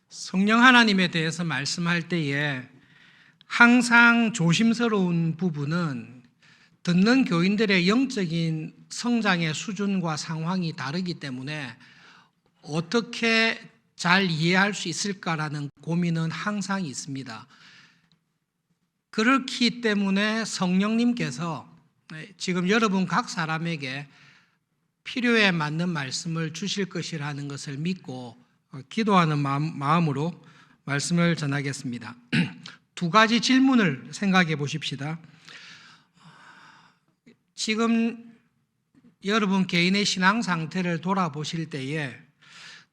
성령 하나님에 대해서 말씀할 때에 항상 조심스러운 부분은 듣는 교인들의 영적인 성장의 수준과 상황이 다르기 때문에 어떻게 잘 이해할 수 있을까라는 고민은 항상 있습니다. 그렇기 때문에 성령님께서 지금 여러분 각 사람에게 필요에 맞는 말씀을 주실 것이라는 것을 믿고 기도하는 마음으로 말씀을 전하겠습니다. 두 가지 질문을 생각해 보십시다. 지금 여러분 개인의 신앙 상태를 돌아보실 때에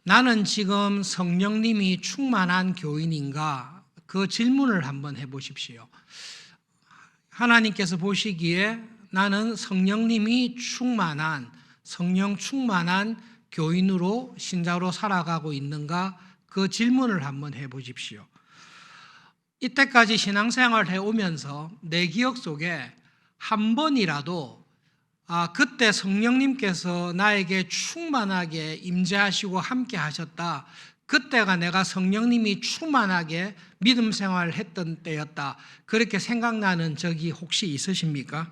나는 지금 성령님이 충만한 교인인가? 그 질문을 한번 해보십시오. 하나님께서 보시기에 나는 성령님이 성령 충만한 교인으로 신자로 살아가고 있는가? 그 질문을 한번 해보십시오. 이때까지 신앙생활을 해오면서 내 기억 속에 한 번이라도 그때 성령님께서 나에게 충만하게 임재하시고 함께 하셨다. 그때가 내가 성령님이 충만하게 믿음 생활을 했던 때였다. 그렇게 생각나는 적이 혹시 있으십니까?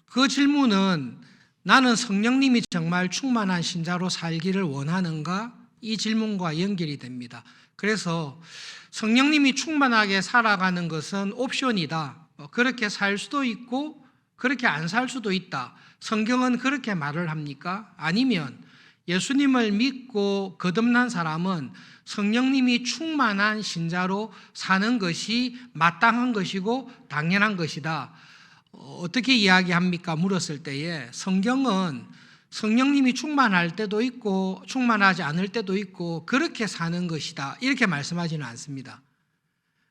그 질문은 나는 성령님이 정말 충만한 신자로 살기를 원하는가? 이 질문과 연결이 됩니다. 그래서 성령님이 충만하게 살아가는 것은 옵션이다. 그렇게 살 수도 있고 그렇게 안 살 수도 있다. 성경은 그렇게 말을 합니까? 아니면 예수님을 믿고 거듭난 사람은 성령님이 충만한 신자로 사는 것이 마땅한 것이고 당연한 것이다. 어떻게 이야기합니까? 물었을 때에 성경은 성령님이 충만할 때도 있고 충만하지 않을 때도 있고 그렇게 사는 것이다. 이렇게 말씀하지는 않습니다.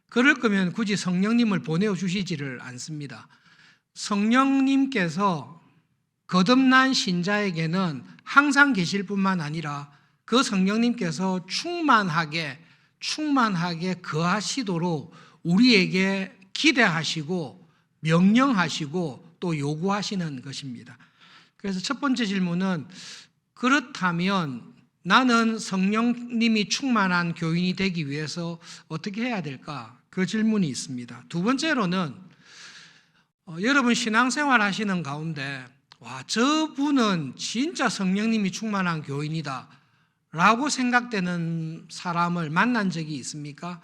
그럴 거면 굳이 성령님을 보내주시지를 않습니다. 성령님께서 거듭난 신자에게는 항상 계실 뿐만 아니라 그 성령님께서 충만하게 거하시도록 우리에게 기대하시고 명령하시고 또 요구하시는 것입니다. 그래서 첫 번째 질문은 그렇다면 나는 성령님이 충만한 교인이 되기 위해서 어떻게 해야 될까? 그 질문이 있습니다. 두 번째로는 여러분 신앙생활 하시는 가운데 저분은 진짜 성령님이 충만한 교인이다 라고 생각되는 사람을 만난 적이 있습니까?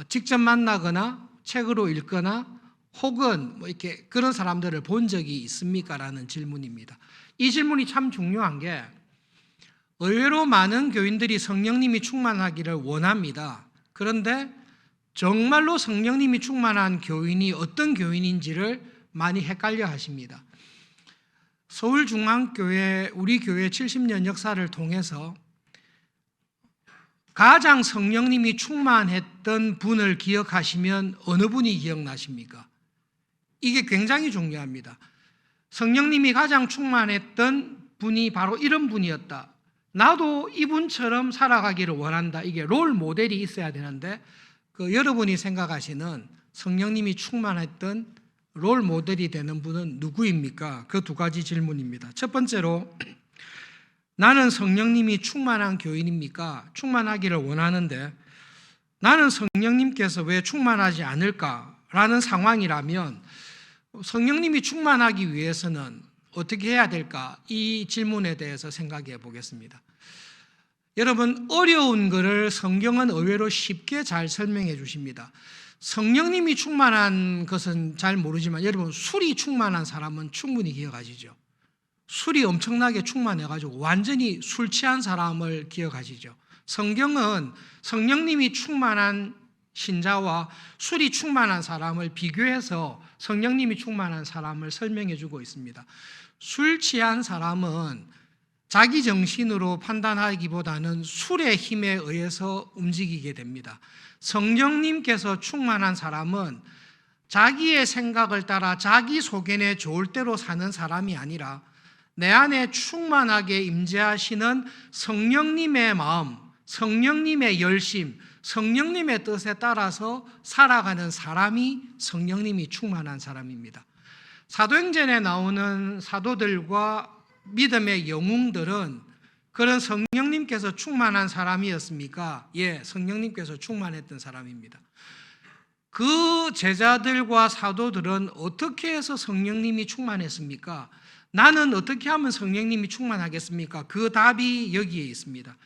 직접 만나거나 책으로 읽거나 혹은 이렇게 그런 사람들을 본 적이 있습니까? 라는 질문입니다. 이 질문이 참 중요한 게 의외로 많은 교인들이 성령님이 충만하기를 원합니다. 그런데 정말로 성령님이 충만한 교인이 어떤 교인인지를 많이 헷갈려 하십니다. 서울중앙교회 우리 교회 70년 역사를 통해서 가장 성령님이 충만했던 분을 기억하시면 어느 분이 기억나십니까? 이게 굉장히 중요합니다. 성령님이 가장 충만했던 분이 바로 이런 분이었다. 나도 이분처럼 살아가기를 원한다. 이게 롤 모델이 있어야 되는데 여러분이 생각하시는 성령님이 충만했던 롤 모델이 되는 분은 누구입니까? 그 두 가지 질문입니다. 첫 번째로 나는 성령님이 충만한 교인입니까? 충만하기를 원하는데 나는 성령님께서 왜 충만하지 않을까라는 상황이라면 성령님이 충만하기 위해서는 어떻게 해야 될까? 이 질문에 대해서 생각해 보겠습니다. 여러분 어려운 것을 성경은 의외로 쉽게 잘 설명해 주십니다. 성령님이 충만한 것은 잘 모르지만 여러분 술이 충만한 사람은 충분히 기억하시죠? 술이 엄청나게 충만해가지고 완전히 술 취한 사람을 기억하시죠? 성경은 성령님이 충만한 신자와 술이 충만한 사람을 비교해서 성령님이 충만한 사람을 설명해 주고 있습니다. 술 취한 사람은 자기 정신으로 판단하기보다는 술의 힘에 의해서 움직이게 됩니다. 성령님께서 충만한 사람은 자기의 생각을 따라 자기 속견에 좋을 대로 사는 사람이 아니라 내 안에 충만하게 임재하시는 성령님의 마음, 성령님의 열심, 성령님의 뜻에 따라서 살아가는 사람이 성령님이 충만한 사람입니다. 사도행전에 나오는 사도들과 믿음의 영웅들은 그런 성령님께서 충만한 사람이었습니까? 예, 성령님께서 충만했던 사람입니다. 그 제자들과 사도들은 어떻게 해서 성령님이 충만했습니까? 나는 어떻게 하면 성령님이 충만하겠습니까? 그 답이 여기에 있습니다.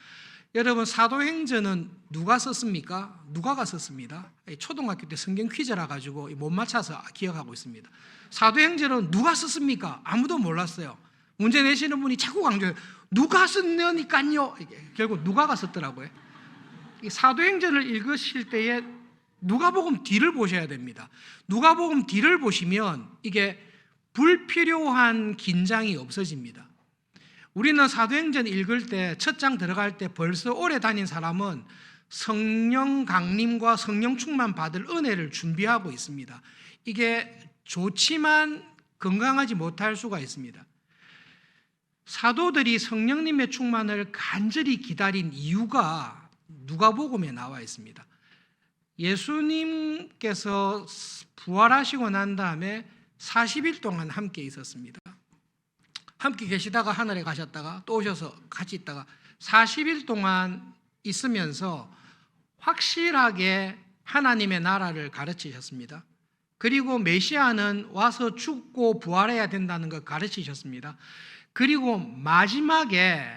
여러분, 사도행전은 누가 썼습니까? 누가가 썼습니다. 초등학교 때 성경 퀴즈라 가지고 못 맞춰서 기억하고 있습니다. 사도행전은 누가 썼습니까? 아무도 몰랐어요. 문제 내시는 분이 자꾸 강조해요. 누가 썼냐니까요. 결국 누가가 썼더라고요. 사도행전을 읽으실 때에 누가복음 뒤를 보셔야 됩니다. 누가복음 뒤를 보시면 이게 불필요한 긴장이 없어집니다. 우리는 사도행전 읽을 때 첫 장 들어갈 때 벌써 오래 다닌 사람은 성령 강림과 성령 충만 받을 은혜를 준비하고 있습니다. 이게 좋지만 건강하지 못할 수가 있습니다. 사도들이 성령님의 충만을 간절히 기다린 이유가 누가복음에 나와 있습니다. 예수님께서 부활하시고 난 다음에 40일 동안 함께 있었습니다. 함께 계시다가 하늘에 가셨다가 또 오셔서 같이 있다가 40일 동안 있으면서 확실하게 하나님의 나라를 가르치셨습니다. 그리고 메시아는 와서 죽고 부활해야 된다는 걸 가르치셨습니다. 그리고 마지막에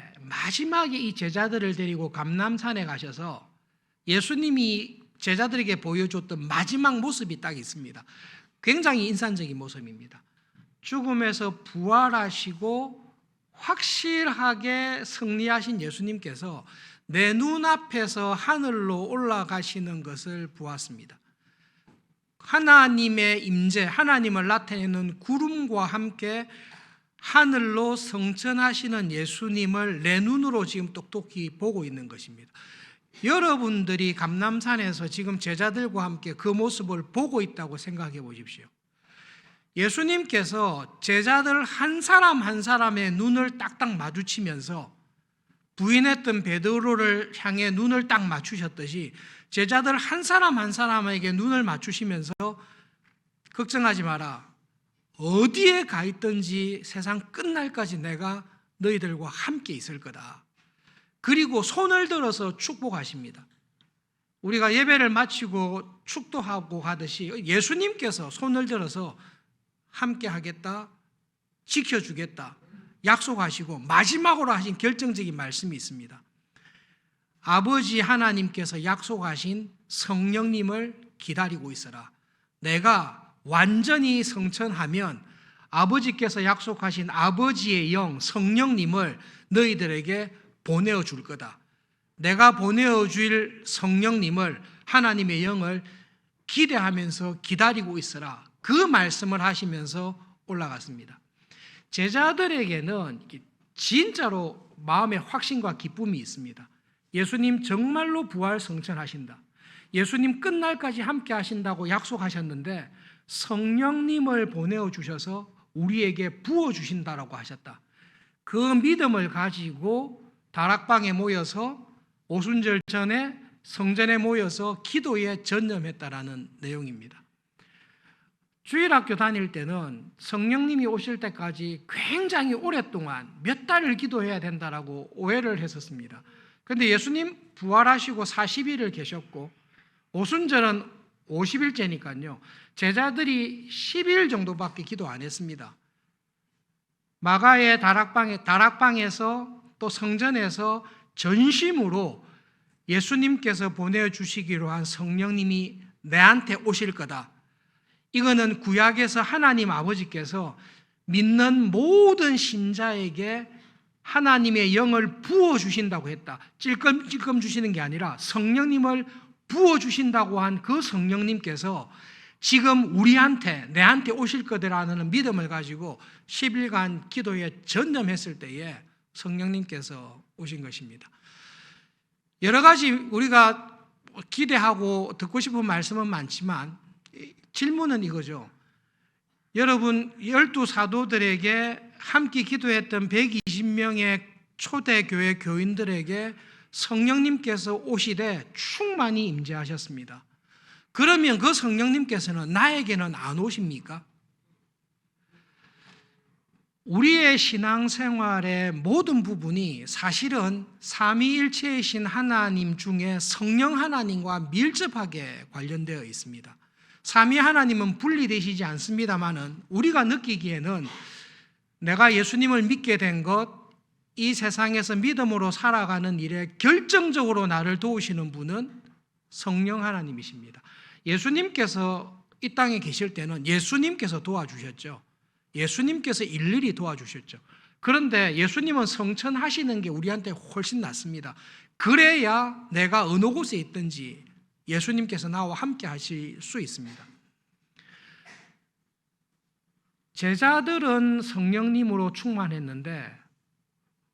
이 제자들을 데리고 감람산에 가셔서 예수님이 제자들에게 보여줬던 마지막 모습이 딱 있습니다. 굉장히 인상적인 모습입니다. 죽음에서 부활하시고 확실하게 승리하신 예수님께서 내 눈앞에서 하늘로 올라가시는 것을 보았습니다. 하나님의 임재, 하나님을 나타내는 구름과 함께 하늘로 성천하시는 예수님을 내 눈으로 지금 똑똑히 보고 있는 것입니다. 여러분들이 감람산에서 지금 제자들과 함께 그 모습을 보고 있다고 생각해 보십시오. 예수님께서 제자들 한 사람 한 사람의 눈을 딱딱 마주치면서 부인했던 베드로를 향해 눈을 딱 맞추셨듯이 제자들 한 사람 한 사람에게 눈을 맞추시면서 걱정하지 마라. 어디에 가 있든지 세상 끝날까지 내가 너희들과 함께 있을 거다. 그리고 손을 들어서 축복하십니다. 우리가 예배를 마치고 축도하고 하듯이 예수님께서 손을 들어서 함께 하겠다, 지켜주겠다 약속하시고 마지막으로 하신 결정적인 말씀이 있습니다. 아버지 하나님께서 약속하신 성령님을 기다리고 있어라. 내가 완전히 성천하면 아버지께서 약속하신 아버지의 영 성령님을 너희들에게 보내어 줄 거다. 내가 보내어 줄 성령님을 하나님의 영을 기대하면서 기다리고 있어라. 그 말씀을 하시면서 올라갔습니다. 제자들에게는 진짜로 마음의 확신과 기쁨이 있습니다. 예수님 정말로 부활 성천하신다. 예수님 끝날까지 함께 하신다고 약속하셨는데 성령님을 보내어 주셔서 우리에게 부어 주신다라고 하셨다. 그 믿음을 가지고 다락방에 모여서 오순절 전에 성전에 모여서 기도에 전념했다라는 내용입니다. 주일학교 다닐 때는 성령님이 오실 때까지 굉장히 오랫동안 몇 달을 기도해야 된다라고 오해를 했었습니다. 그런데 예수님 부활하시고 40일을 계셨고 오순절은 50일째니까요. 제자들이 10일 정도밖에 기도 안 했습니다. 마가의 다락방에서 또 성전에서 전심으로 예수님께서 보내주시기로 한 성령님이 내한테 오실 거다. 이거는 구약에서 하나님 아버지께서 믿는 모든 신자에게 하나님의 영을 부어주신다고 했다. 찔끔찔끔 주시는 게 아니라 성령님을 부어주신다고 한 그 성령님께서 지금 내한테 오실 거다라는 믿음을 가지고 10일간 기도에 전념했을 때에 성령님께서 오신 것입니다. 여러 가지 우리가 기대하고 듣고 싶은 말씀은 많지만 질문은 이거죠. 여러분 12사도들에게 함께 기도했던 120명의 초대교회 교인들에게 성령님께서 오시되 충만히 임재하셨습니다. 그러면 그 성령님께서는 나에게는 안 오십니까? 우리의 신앙생활의 모든 부분이 사실은 삼위일체이신 하나님 중에 성령 하나님과 밀접하게 관련되어 있습니다. 삼위 하나님은 분리되시지 않습니다만은 우리가 느끼기에는 내가 예수님을 믿게 된 것, 이 세상에서 믿음으로 살아가는 일에 결정적으로 나를 도우시는 분은 성령 하나님이십니다. 예수님께서 이 땅에 계실 때는 예수님께서 도와주셨죠. 예수님께서 일일이 도와주셨죠. 그런데 예수님은 성천하시는 게 우리한테 훨씬 낫습니다. 그래야 내가 어느 곳에 있든지 예수님께서 나와 함께 하실 수 있습니다. 제자들은 성령님으로 충만했는데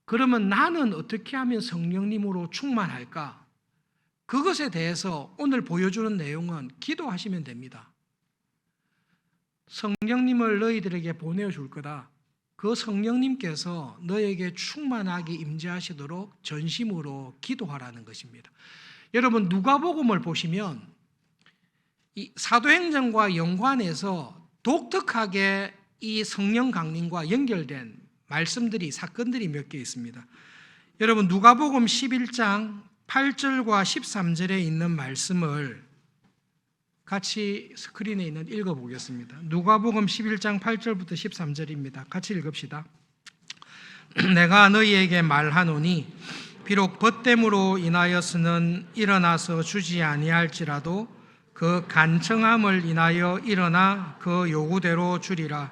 그러면 나는 어떻게 하면 성령님으로 충만할까? 그것에 대해서 오늘 보여주는 내용은 기도하시면 됩니다. 성령님을 너희들에게 보내줄 거다. 그 성령님께서 너에게 충만하게 임재하시도록 전심으로 기도하라는 것입니다. 여러분 누가복음을 보시면 이 사도행전과 연관해서 독특하게 이 성령 강림과 연결된 말씀들이 사건들이 몇 개 있습니다. 여러분 누가복음 11장 8절과 13절에 있는 말씀을 같이 스크린에 있는 읽어보겠습니다. 누가복음 11장 8절부터 13절입니다. 같이 읽읍시다. 내가 너희에게 말하노니 비록 벗됨으로 인하여서는 일어나서 주지 아니할지라도 그 간청함을 인하여 일어나 그 요구대로 주리라.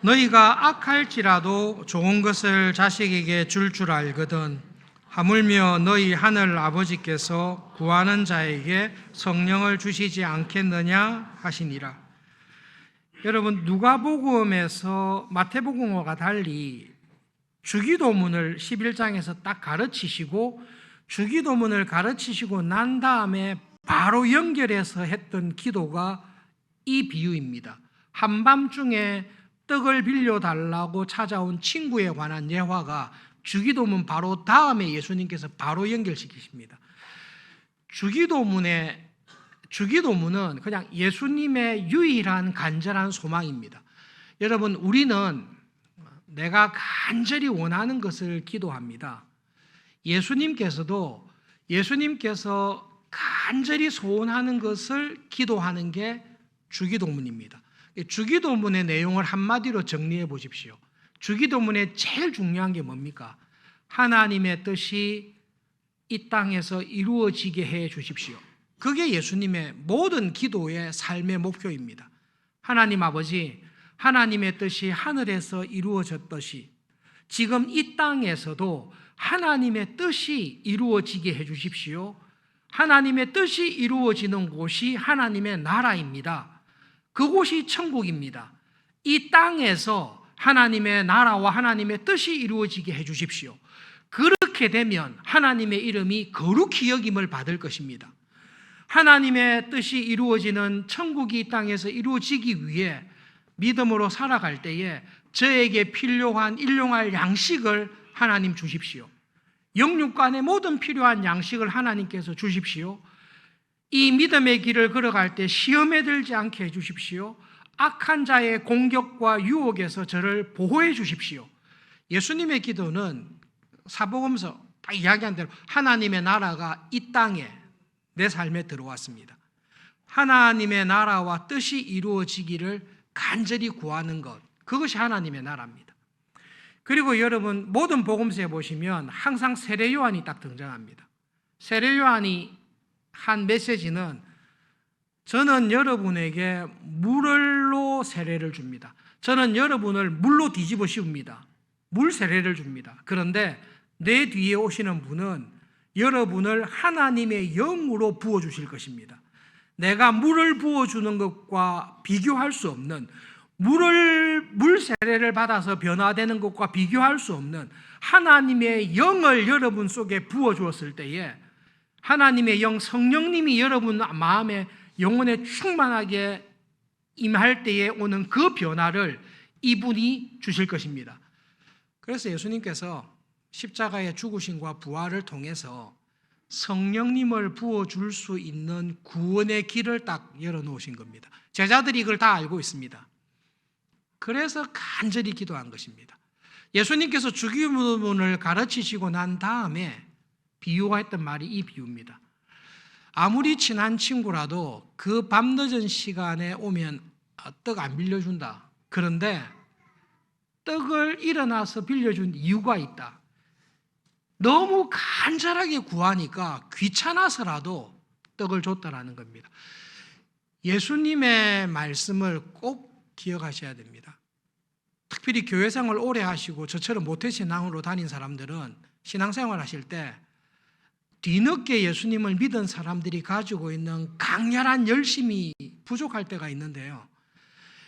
너희가 악할지라도 좋은 것을 자식에게 줄 알거든 하물며 너희 하늘 아버지께서 구하는 자에게 성령을 주시지 않겠느냐 하시니라. 여러분 누가복음에서 마태복음과 달리 주기도문을 11장에서 딱 가르치시고 주기도문을 가르치시고 난 다음에 바로 연결해서 했던 기도가 이 비유입니다. 한밤중에 떡을 빌려달라고 찾아온 친구에 관한 예화가 주기도문 바로 다음에 예수님께서 바로 연결시키십니다. 주기도문은 그냥 예수님의 유일한 간절한 소망입니다. 여러분 우리는 내가 간절히 원하는 것을 기도합니다. 예수님께서 간절히 소원하는 것을 기도하는 게 주기도문입니다. 주기도문의 내용을 한마디로 정리해 보십시오. 주기도문의 제일 중요한 게 뭡니까? 하나님의 뜻이 이 땅에서 이루어지게 해 주십시오. 그게 예수님의 모든 기도의 삶의 목표입니다. 하나님 아버지, 하나님의 뜻이 하늘에서 이루어졌듯이 지금 이 땅에서도 하나님의 뜻이 이루어지게 해 주십시오. 하나님의 뜻이 이루어지는 곳이 하나님의 나라입니다. 그곳이 천국입니다. 이 땅에서 하나님의 나라와 하나님의 뜻이 이루어지게 해 주십시오. 그렇게 되면 하나님의 이름이 거룩히 여김을 받을 것입니다. 하나님의 뜻이 이루어지는 천국이 이 땅에서 이루어지기 위해 믿음으로 살아갈 때에 저에게 필요한 일용할 양식을 하나님 주십시오. 영육간의 모든 필요한 양식을 하나님께서 주십시오. 이 믿음의 길을 걸어갈 때 시험에 들지 않게 해주십시오. 악한 자의 공격과 유혹에서 저를 보호해 주십시오. 예수님의 기도는 사복음서 딱 이야기한 대로 하나님의 나라가 이 땅에 내 삶에 들어왔습니다. 하나님의 나라와 뜻이 이루어지기를 간절히 구하는 것, 그것이 하나님의 나라입니다. 그리고 여러분 모든 복음서에 보시면 항상 세례 요한이 딱 등장합니다. 세례 요한이 한 메시지는 저는 여러분에게 물로 세례를 줍니다. 저는 여러분을 물로 뒤집어 씌웁니다. 물 세례를 줍니다. 그런데 내 뒤에 오시는 분은 여러분을 하나님의 영으로 부어주실 것입니다. 내가 물을 부어주는 것과 비교할 수 없는 물 세례를 받아서 변화되는 것과 비교할 수 없는 하나님의 영을 여러분 속에 부어주었을 때에 하나님의 영 성령님이 여러분 마음에 영혼에 충만하게 임할 때에 오는 그 변화를 이분이 주실 것입니다. 그래서 예수님께서 십자가의 죽으심과 부활을 통해서 성령님을 부어줄 수 있는 구원의 길을 딱 열어놓으신 겁니다. 제자들이 이걸 다 알고 있습니다. 그래서 간절히 기도한 것입니다. 예수님께서 주기문을 가르치시고 난 다음에 비유가 했던 말이 이 비유입니다. 아무리 친한 친구라도 그 밤늦은 시간에 오면 떡 안 빌려준다. 그런데 떡을 일어나서 빌려준 이유가 있다. 너무 간절하게 구하니까 귀찮아서라도 떡을 줬다라는 겁니다. 예수님의 말씀을 꼭 기억하셔야 됩니다. 특별히 교회 생활 오래 하시고 저처럼 모태신앙으로 다닌 사람들은 신앙생활 하실 때 뒤늦게 예수님을 믿은 사람들이 가지고 있는 강렬한 열심이 부족할 때가 있는데요.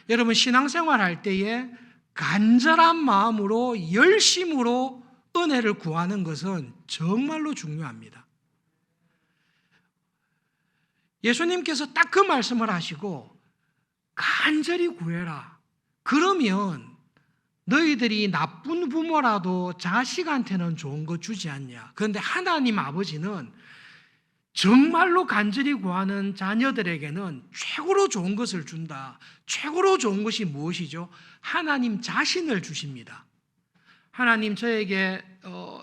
여러분 신앙생활 할 때에 간절한 마음으로 열심으로 은혜를 구하는 것은 정말로 중요합니다. 예수님께서 딱 그 말씀을 하시고 간절히 구해라. 그러면 너희들이 나쁜 부모라도 자식한테는 좋은 거 주지 않냐. 그런데 하나님 아버지는 정말로 간절히 구하는 자녀들에게는 최고로 좋은 것을 준다. 최고로 좋은 것이 무엇이죠? 하나님 자신을 주십니다. 하나님 저에게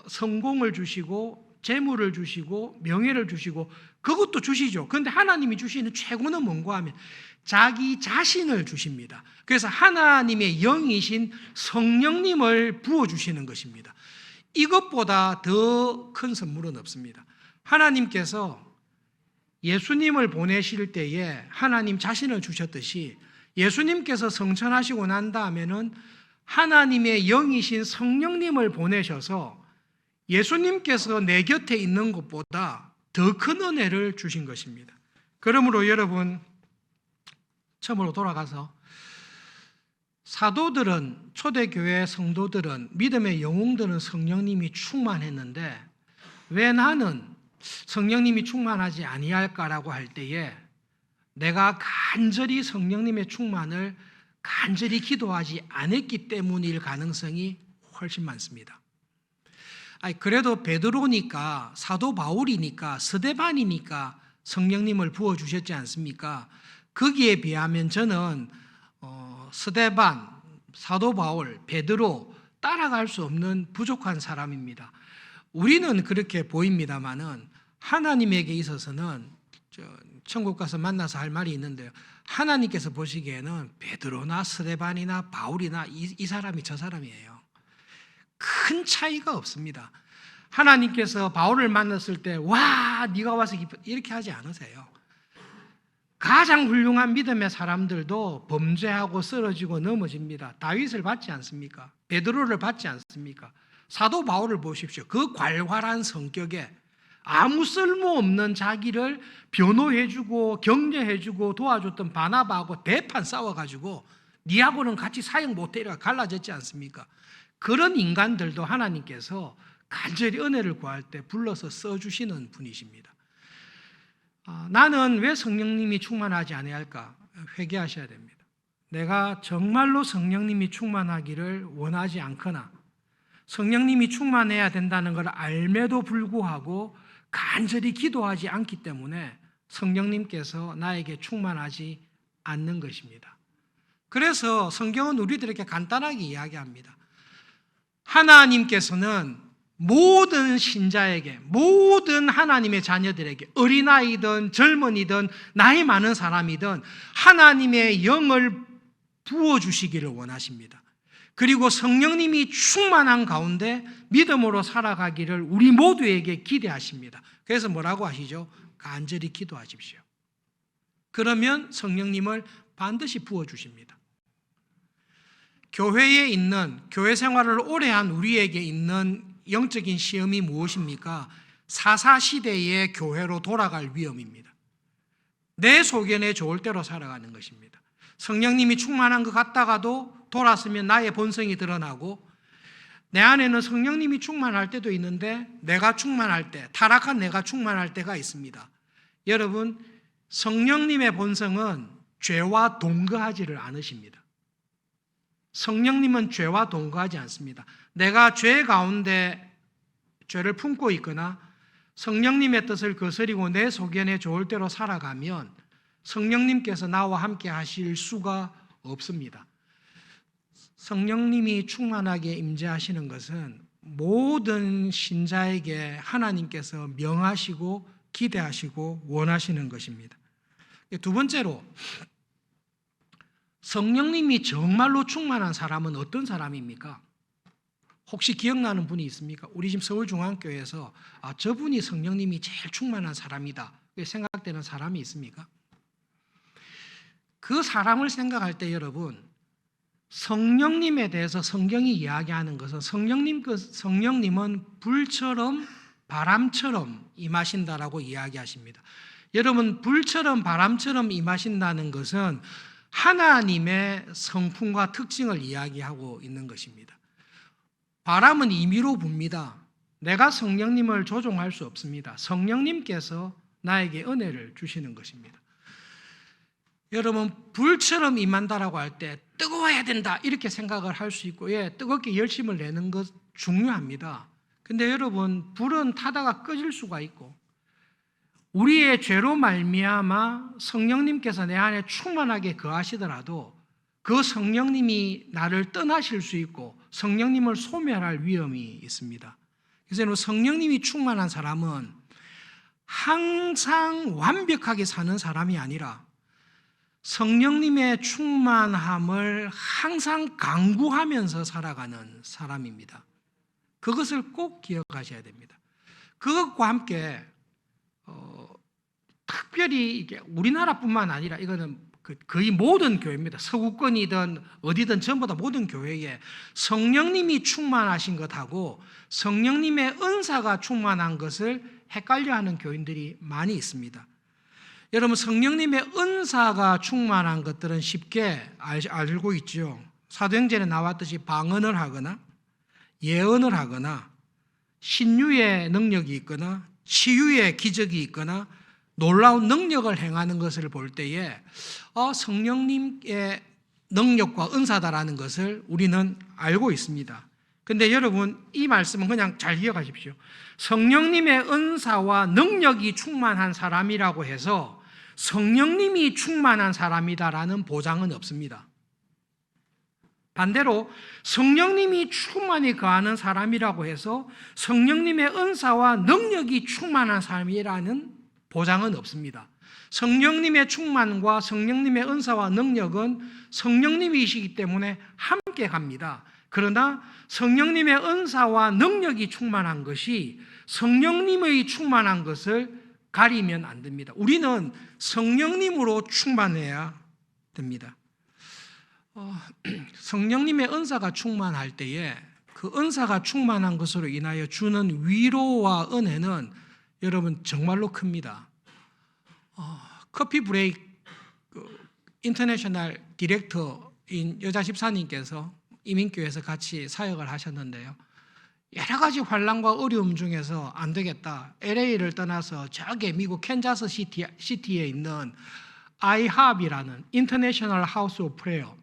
성공을 주시고 재물을 주시고 명예를 주시고 그것도 주시죠. 그런데 하나님이 주시는 최고는 뭔가 하면 자기 자신을 주십니다. 그래서 하나님의 영이신 성령님을 부어주시는 것입니다. 이것보다 더 큰 선물은 없습니다. 하나님께서 예수님을 보내실 때에 하나님 자신을 주셨듯이 예수님께서 성천하시고 난 다음에는 하나님의 영이신 성령님을 보내셔서 예수님께서 내 곁에 있는 것보다 더 큰 은혜를 주신 것입니다. 그러므로 여러분 처음으로 돌아가서 사도들은 초대교회 성도들은 믿음의 영웅들은 성령님이 충만했는데 왜 나는 성령님이 충만하지 아니할까라고 할 때에 내가 간절히 성령님의 충만을 간절히 기도하지 않았기 때문일 가능성이 훨씬 많습니다. 그래도 베드로니까 사도 바울이니까 스데반이니까 성령님을 부어주셨지 않습니까? 거기에 비하면 저는 스데반, 사도 바울, 베드로 따라갈 수 없는 부족한 사람입니다. 우리는 그렇게 보입니다마는 하나님에게 있어서는 천국 가서 만나서 할 말이 있는데요. 하나님께서 보시기에는 베드로나 스데반이나 바울이나 이 사람이 저 사람이에요. 큰 차이가 없습니다. 하나님께서 바울을 만났을 때 와 네가 와서 이렇게 하지 않으세요. 가장 훌륭한 믿음의 사람들도 범죄하고 쓰러지고 넘어집니다. 다윗을 받지 않습니까? 베드로를 받지 않습니까? 사도 바울을 보십시오. 그 괄괄한 성격에 아무 쓸모없는 자기를 변호해주고 격려해주고 도와줬던 바나바하고 대판 싸워가지고 니하고는 같이 사역 못해 이렇게 갈라졌지 않습니까? 그런 인간들도 하나님께서 간절히 은혜를 구할 때 불러서 써주시는 분이십니다. 나는 왜 성령님이 충만하지 않아야 할까? 회개하셔야 됩니다. 내가 정말로 성령님이 충만하기를 원하지 않거나 성령님이 충만해야 된다는 걸 알매도 불구하고 간절히 기도하지 않기 때문에 성령님께서 나에게 충만하지 않는 것입니다. 그래서 성경은 우리들에게 간단하게 이야기합니다. 하나님께서는 모든 신자에게, 모든 하나님의 자녀들에게, 어린아이든 젊은이든 나이 많은 사람이든 하나님의 영을 부어주시기를 원하십니다. 그리고 성령님이 충만한 가운데 믿음으로 살아가기를 우리 모두에게 기대하십니다. 그래서 뭐라고 하시죠? 간절히 기도하십시오. 그러면 성령님을 반드시 부어주십니다. 교회에 있는, 교회 생활을 오래 한 우리에게 있는 영적인 시험이 무엇입니까? 사사시대의 교회로 돌아갈 위험입니다. 내 소견에 좋을 대로 살아가는 것입니다. 성령님이 충만한 것 같다가도 돌았으면 나의 본성이 드러나고 내 안에는 성령님이 충만할 때도 있는데 내가 충만할 때, 타락한 내가 충만할 때가 있습니다. 여러분, 성령님의 본성은 죄와 동거하지를 않으십니다. 성령님은 죄와 동거하지 않습니다. 내가 죄 가운데 죄를 품고 있거나 성령님의 뜻을 거스리고 내 소견에 좋을 대로 살아가면 성령님께서 나와 함께 하실 수가 없습니다. 성령님이 충만하게 임재하시는 것은 모든 신자에게 하나님께서 명하시고 기대하시고 원하시는 것입니다. 두 번째로, 성령님이 정말로 충만한 사람은 어떤 사람입니까? 혹시 기억나는 분이 있습니까? 우리 지금 서울중앙교회에서 저분이 성령님이 제일 충만한 사람이다 생각되는 사람이 있습니까? 그 사람을 생각할 때 여러분, 성령님에 대해서 성경이 이야기하는 것은 성령님은 불처럼 바람처럼 임하신다라고 이야기하십니다. 여러분, 불처럼 바람처럼 임하신다는 것은 하나님의 성품과 특징을 이야기하고 있는 것입니다. 바람은 임의로 붑니다. 내가 성령님을 조종할 수 없습니다. 성령님께서 나에게 은혜를 주시는 것입니다. 여러분, 불처럼 임한다라고 할 때 뜨거워야 된다 이렇게 생각을 할 수 있고, 뜨겁게 열심을 내는 것 중요합니다. 근데 여러분, 불은 타다가 꺼질 수가 있고, 우리의 죄로 말미암아 성령님께서 내 안에 충만하게 거하시더라도 그 성령님이 나를 떠나실 수 있고 성령님을 소멸할 위험이 있습니다. 그래서 성령님이 충만한 사람은 항상 완벽하게 사는 사람이 아니라 성령님의 충만함을 항상 강구하면서 살아가는 사람입니다. 그것을 꼭 기억하셔야 됩니다. 그것과 함께 특별히 이게 우리나라뿐만 아니라 이거는 거의 모든 교회입니다. 서구권이든 어디든 전부 다 모든 교회에 성령님이 충만하신 것하고 성령님의 은사가 충만한 것을 헷갈려하는 교인들이 많이 있습니다. 여러분, 성령님의 은사가 충만한 것들은 쉽게 알고 있죠. 사도행전에 나왔듯이 방언을 하거나 예언을 하거나 신유의 능력이 있거나 치유의 기적이 있거나 놀라운 능력을 행하는 것을 볼 때에 성령님의 능력과 은사다라는 것을 우리는 알고 있습니다. 그런데 여러분, 이 말씀은 그냥 잘 기억하십시오. 성령님의 은사와 능력이 충만한 사람이라고 해서 성령님이 충만한 사람이다라는 보장은 없습니다. 반대로 성령님이 충만히 거하는 사람이라고 해서 성령님의 은사와 능력이 충만한 사람이라는 보장은 없습니다. 성령님의 충만과 성령님의 은사와 능력은 성령님이시기 때문에 함께 갑니다. 그러나 성령님의 은사와 능력이 충만한 것이 성령님의 충만한 것을 가리면 안 됩니다. 우리는 성령님으로 충만해야 됩니다. 성령님의 은사가 충만할 때에 그 은사가 충만한 것으로 인하여 주는 위로와 은혜는 여러분 정말로 큽니다. 커피 브레이크 인터내셔널 디렉터인 여자 집사님께서 이민교회에서 같이 사역을 하셨는데요. 여러 가지 환난과 어려움 중에서 안 되겠다, LA를 떠나서 저기 미국 캔자스 시티에 있는 IHOP이라는 인터내셔널 하우스 오브 프레어,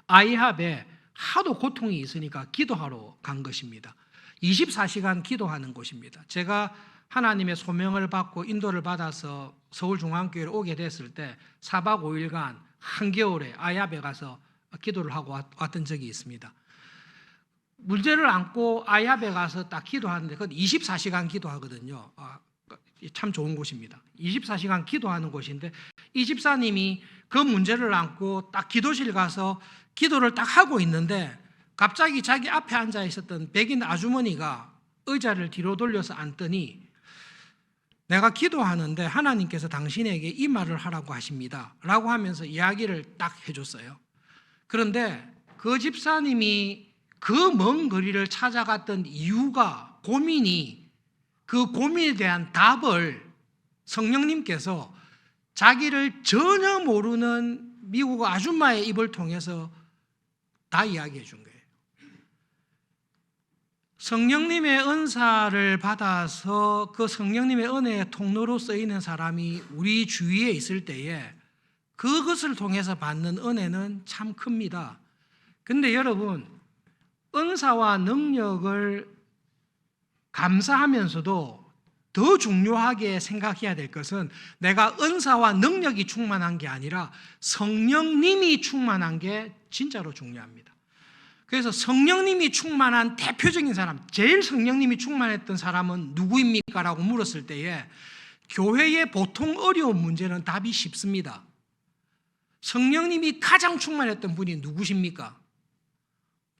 IHOP에 하도 고통이 있으니까 기도하러 간 것입니다. 24시간 기도하는 곳입니다. 제가 하나님의 소명을 받고 인도를 받아서 서울중앙교회를 오게 됐을 때 4박 5일간 한겨울에 IHOP에 가서 기도를 하고 왔던 적이 있습니다. 문제를 안고 IHOP에 가서 딱 기도하는데 그건 24시간 기도하거든요. 참 좋은 곳입니다. 24시간 기도하는 곳인데 이 집사님이 그 문제를 안고 딱 기도실 가서 기도를 딱 하고 있는데 갑자기 자기 앞에 앉아 있었던 백인 아주머니가 의자를 뒤로 돌려서 앉더니 내가 기도하는데 하나님께서 당신에게 이 말을 하라고 하십니다 라고 하면서 이야기를 딱 해줬어요. 그런데 그 집사님이 그 먼 거리를 찾아갔던 이유가 고민이, 그 고민에 대한 답을 성령님께서 자기를 전혀 모르는 미국 아줌마의 입을 통해서 다 이야기해 준 거예요. 성령님의 은사를 받아서 그 성령님의 은혜의 통로로 쓰이는 사람이 우리 주위에 있을 때에 그것을 통해서 받는 은혜는 참 큽니다. 근데 여러분, 은사와 능력을 감사하면서도 더 중요하게 생각해야 될 것은 내가 은사와 능력이 충만한 게 아니라 성령님이 충만한 게 진짜로 중요합니다. 그래서 성령님이 충만한 대표적인 사람, 제일 성령님이 충만했던 사람은 누구입니까? 라고 물었을 때에 교회의 보통 어려운 문제는 답이 쉽습니다. 성령님이 가장 충만했던 분이 누구십니까?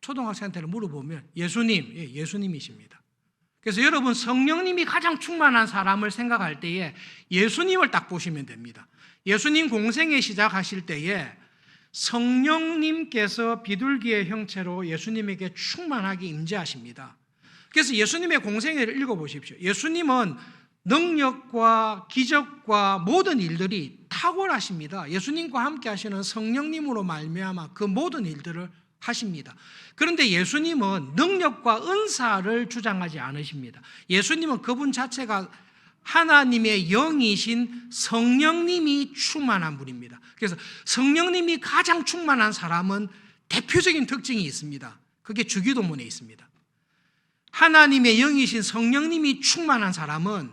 초등학생한테 물어보면 예수님, 예수님이십니다. 그래서 여러분 성령님이 가장 충만한 사람을 생각할 때에 예수님을 딱 보시면 됩니다. 예수님 공생애 시작하실 때에 성령님께서 비둘기의 형체로 예수님에게 충만하게 임재하십니다. 그래서 예수님의 공생애를 읽어보십시오. 예수님은 능력과 기적과 모든 일들이 탁월하십니다. 예수님과 함께 하시는 성령님으로 말미암아 그 모든 일들을 하십니다. 그런데 예수님은 능력과 은사를 주장하지 않으십니다. 예수님은 그분 자체가 하나님의 영이신 성령님이 충만한 분입니다. 그래서 성령님이 가장 충만한 사람은 대표적인 특징이 있습니다. 그게 주기도문에 있습니다. 하나님의 영이신 성령님이 충만한 사람은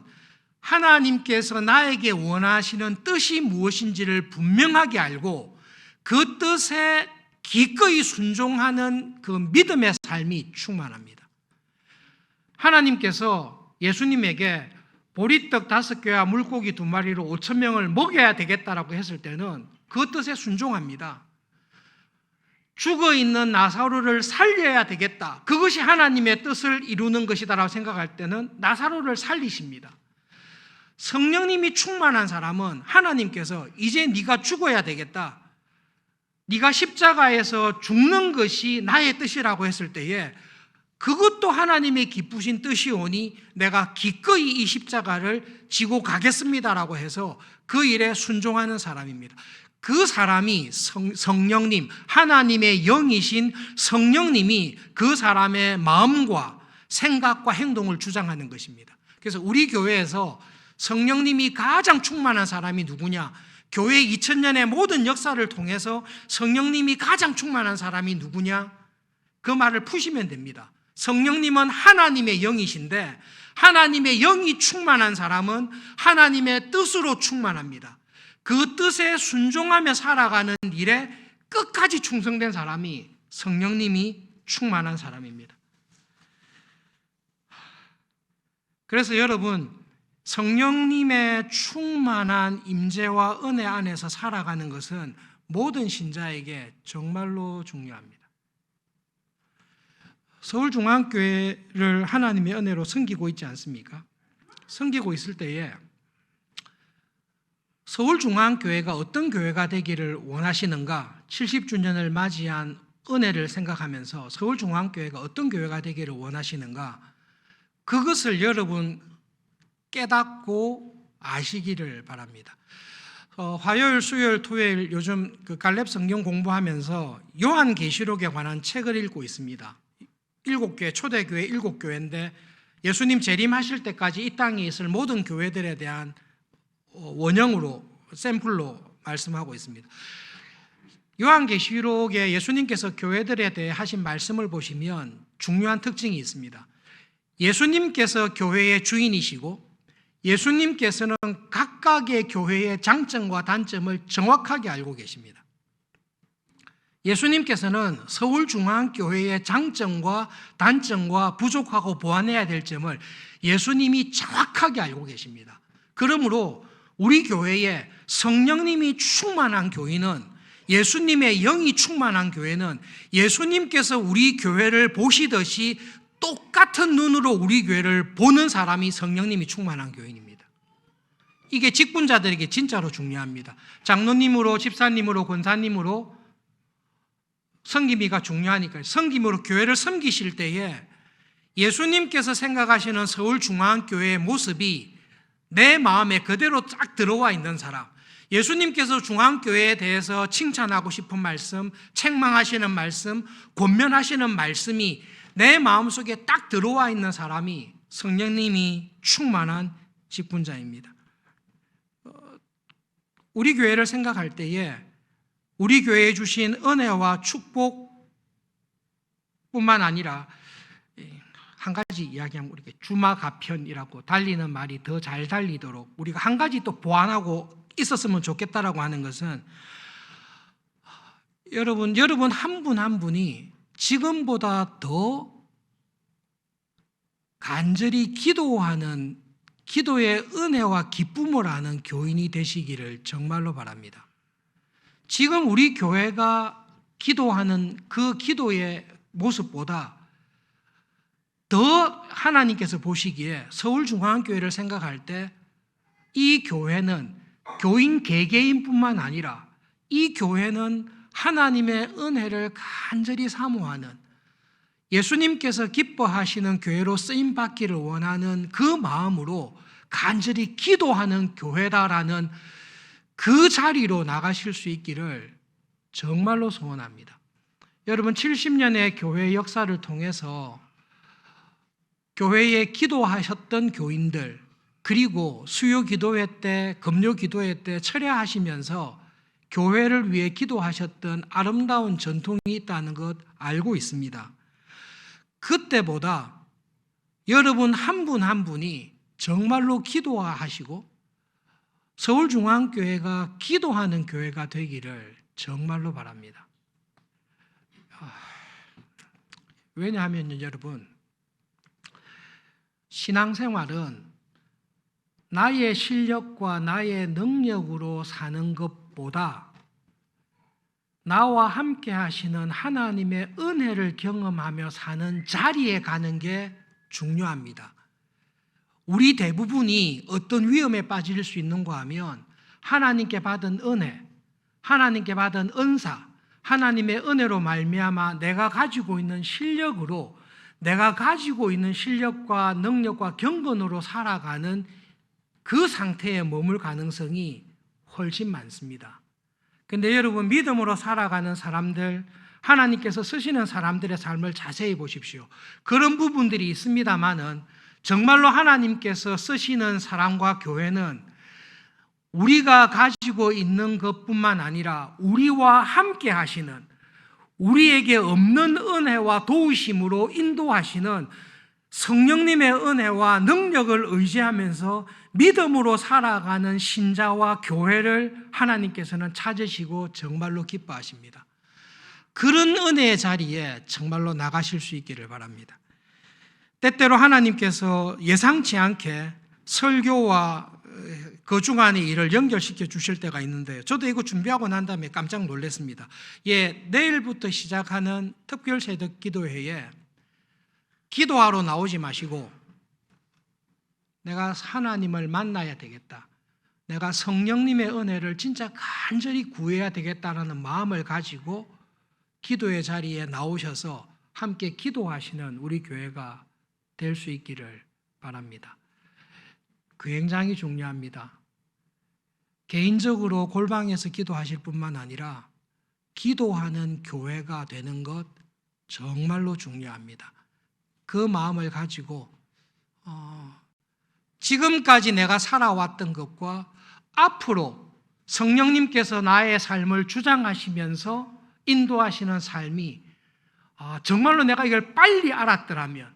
하나님께서 나에게 원하시는 뜻이 무엇인지를 분명하게 알고 그 뜻에 기꺼이 순종하는 그 믿음의 삶이 충만합니다. 하나님께서 예수님에게 보리떡 5개와 물고기 2마리로 5,000명을 먹여야 되겠다라고 했을 때는 그 뜻에 순종합니다. 죽어있는 나사로를 살려야 되겠다. 그것이 하나님의 뜻을 이루는 것이다라고 생각할 때는 나사로를 살리십니다. 성령님이 충만한 사람은 하나님께서 이제 네가 죽어야 되겠다. 네가 십자가에서 죽는 것이 나의 뜻이라고 했을 때에 그것도 하나님의 기쁘신 뜻이오니 내가 기꺼이 이 십자가를 지고 가겠습니다라고 해서 그 일에 순종하는 사람입니다. 그 사람이 성령님, 하나님의 영이신 성령님이 그 사람의 마음과 생각과 행동을 주장하는 것입니다. 그래서 우리 교회에서 성령님이 가장 충만한 사람이 누구냐? 교회 2000년의 모든 역사를 통해서 성령님이 가장 충만한 사람이 누구냐? 그 말을 푸시면 됩니다. 성령님은 하나님의 영이신데 하나님의 영이 충만한 사람은 하나님의 뜻으로 충만합니다. 그 뜻에 순종하며 살아가는 일에 끝까지 충성된 사람이 성령님이 충만한 사람입니다. 그래서 여러분 성령님의 충만한 임재와 은혜 안에서 살아가는 것은 모든 신자에게 정말로 중요합니다. 서울중앙교회를 하나님의 은혜로 섬기고 있지 않습니까? 섬기고 있을 때에 서울중앙교회가 어떤 교회가 되기를 원하시는가? 70주년을 맞이한 은혜를 생각하면서 서울중앙교회가 어떤 교회가 되기를 원하시는가? 그것을 여러분 깨닫고 아시기를 바랍니다. 화요일, 수요일, 토요일 요즘 그 갈렙 성경 공부하면서 요한계시록에 관한 책을 읽고 있습니다. 7교회, 초대교회 7교회인데 예수님 재림하실 때까지 이 땅에 있을 모든 교회들에 대한 원형으로, 샘플로 말씀하고 있습니다. 요한계시록에 예수님께서 교회들에 대해 하신 말씀을 보시면 중요한 특징이 있습니다. 예수님께서 교회의 주인이시고 예수님께서는 각각의 교회의 장점과 단점을 정확하게 알고 계십니다. 예수님께서는 서울중앙교회의 장점과 단점과 부족하고 보완해야 될 점을 예수님이 정확하게 알고 계십니다. 그러므로 우리 교회에 성령님이 충만한 교회는, 예수님의 영이 충만한 교회는 예수님께서 우리 교회를 보시듯이 똑같은 눈으로 우리 교회를 보는 사람이 성령님이 충만한 교인입니다. 이게 직분자들에게 진짜로 중요합니다. 장로님으로, 집사님으로, 권사님으로 섬김이가 중요하니까요. 섬김으로 교회를 섬기실 때에 예수님께서 생각하시는 서울중앙교회의 모습이 내 마음에 그대로 쫙 들어와 있는 사람, 예수님께서 중앙교회에 대해서 칭찬하고 싶은 말씀, 책망하시는 말씀, 권면하시는 말씀이 내 마음속에 딱 들어와 있는 사람이 성령님이 충만한 직분자입니다. 우리 교회를 생각할 때에 우리 교회에 주신 은혜와 축복뿐만 아니라 한 가지 이야기하면 우리가 주마가편이라고 달리는 말이 더 잘 달리도록 우리가 한 가지 또 보완하고 있었으면 좋겠다라고 하는 것은 여러분 한 분 한 분이 지금보다 더 간절히 기도하는, 기도의 은혜와 기쁨을 아는 교인이 되시기를 정말로 바랍니다. 지금 우리 교회가 기도하는 그 기도의 모습보다 더 하나님께서 보시기에 서울중앙교회를 생각할 때 이 교회는 교인 개개인뿐만 아니라 이 교회는 하나님의 은혜를 간절히 사모하는, 예수님께서 기뻐하시는 교회로 쓰임받기를 원하는 그 마음으로 간절히 기도하는 교회다라는 그 자리로 나가실 수 있기를 정말로 소원합니다. 여러분 70년의 교회 역사를 통해서 교회에 기도하셨던 교인들, 그리고 수요 기도회 때, 금요 기도회 때 철야하시면서 교회를 위해 기도하셨던 아름다운 전통이 있다는 것 알고 있습니다. 그때보다 여러분 한 분 한 분이 정말로 기도하시고 서울중앙교회가 기도하는 교회가 되기를 정말로 바랍니다. 왜냐하면 여러분, 신앙생활은 나의 실력과 나의 능력으로 사는 것보다 나와 함께 하시는 하나님의 은혜를 경험하며 사는 자리에 가는 게 중요합니다. 우리 대부분이 어떤 위험에 빠질 수 있는가 하면 하나님께 받은 은혜, 하나님께 받은 은사, 하나님의 은혜로 말미암아 내가 가지고 있는 실력으로, 내가 가지고 있는 실력과 능력과 경건으로 살아가는 그 상태에 머물 가능성이 훨씬 많습니다. 근데 여러분, 믿음으로 살아가는 사람들, 하나님께서 쓰시는 사람들의 삶을 자세히 보십시오. 그런 부분들이 있습니다만은 정말로 하나님께서 쓰시는 사람과 교회는 우리가 가지고 있는 것뿐만 아니라 우리와 함께 하시는, 우리에게 없는 은혜와 도우심으로 인도하시는 성령님의 은혜와 능력을 의지하면서 믿음으로 살아가는 신자와 교회를 하나님께서는 찾으시고 정말로 기뻐하십니다. 그런 은혜의 자리에 정말로 나가실 수 있기를 바랍니다. 때때로 하나님께서 예상치 않게 설교와 그 중간의 일을 연결시켜 주실 때가 있는데요. 저도 이거 준비하고 난 다음에 깜짝 놀랐습니다. 내일부터 시작하는 특별 새벽 기도회에 기도하러 나오지 마시고 내가 하나님을 만나야 되겠다, 내가 성령님의 은혜를 진짜 간절히 구해야 되겠다라는 마음을 가지고 기도의 자리에 나오셔서 함께 기도하시는 우리 교회가 될 수 있기를 바랍니다. 굉장히 중요합니다. 개인적으로 골방에서 기도하실 뿐만 아니라 기도하는 교회가 되는 것 정말로 중요합니다. 그 마음을 가지고 지금까지 내가 살아왔던 것과 앞으로 성령님께서 나의 삶을 주장하시면서 인도하시는 삶이 정말로 내가 이걸 빨리 알았더라면,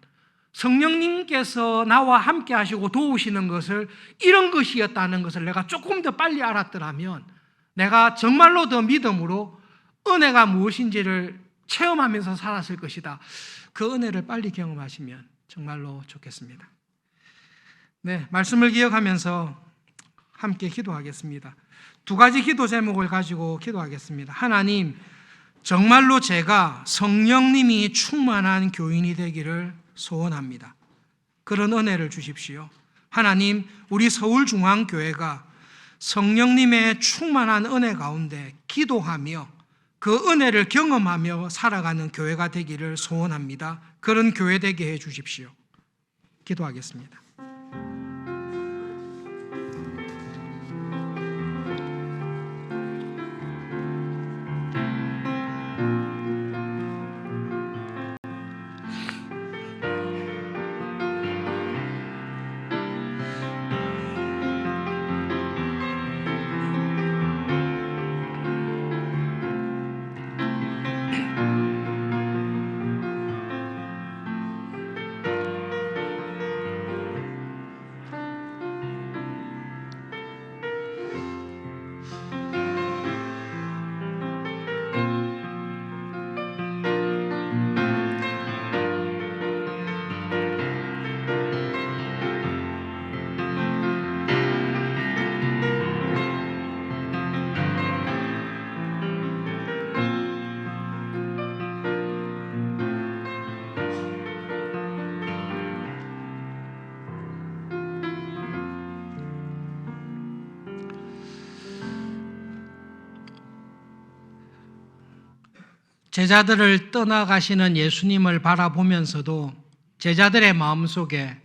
성령님께서 나와 함께 하시고 도우시는 것을 이런 것이었다는 것을 내가 조금 더 빨리 알았더라면 내가 정말로 더 믿음으로 은혜가 무엇인지를 체험하면서 살았을 것이다. 그 은혜를 빨리 경험하시면 정말로 좋겠습니다. 네, 말씀을 기억하면서 함께 기도하겠습니다. 두 가지 기도 제목을 가지고 기도하겠습니다. 하나님, 정말로 제가 성령님이 충만한 교인이 되기를 소원합니다. 그런 은혜를 주십시오. 하나님, 우리 서울중앙교회가 성령님의 충만한 은혜 가운데 기도하며 그 은혜를 경험하며 살아가는 교회가 되기를 소원합니다. 그런 교회 되게 해 주십시오. 기도하겠습니다. 제자들을 떠나가시는 예수님을 바라보면서도 제자들의 마음속에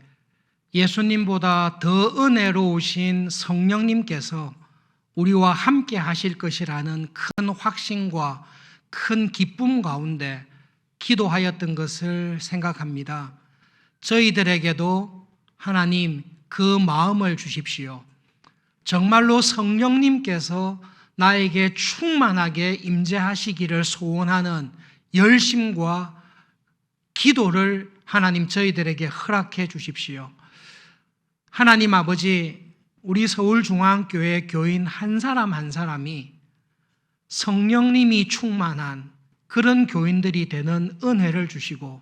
예수님보다 더 은혜로우신 성령님께서 우리와 함께 하실 것이라는 큰 확신과 큰 기쁨 가운데 기도하였던 것을 생각합니다. 저희들에게도 하나님 그 마음을 주십시오. 정말로 성령님께서 나에게 충만하게 임재하시기를 소원하는 열심과 기도를 하나님 저희들에게 허락해 주십시오. 하나님 아버지, 우리 서울중앙교회 교인 한 사람 한 사람이 성령님이 충만한 그런 교인들이 되는 은혜를 주시고,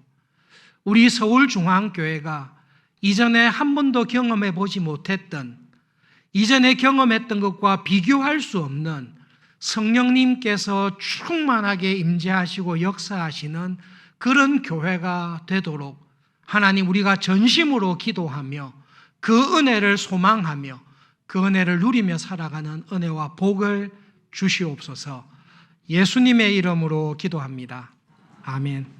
우리 서울중앙교회가 이전에 한 번도 경험해 보지 못했던, 이전에 경험했던 것과 비교할 수 없는 성령님께서 충만하게 임재하시고 역사하시는 그런 교회가 되도록 하나님 우리가 전심으로 기도하며 그 은혜를 소망하며 그 은혜를 누리며 살아가는 은혜와 복을 주시옵소서. 예수님의 이름으로 기도합니다. 아멘.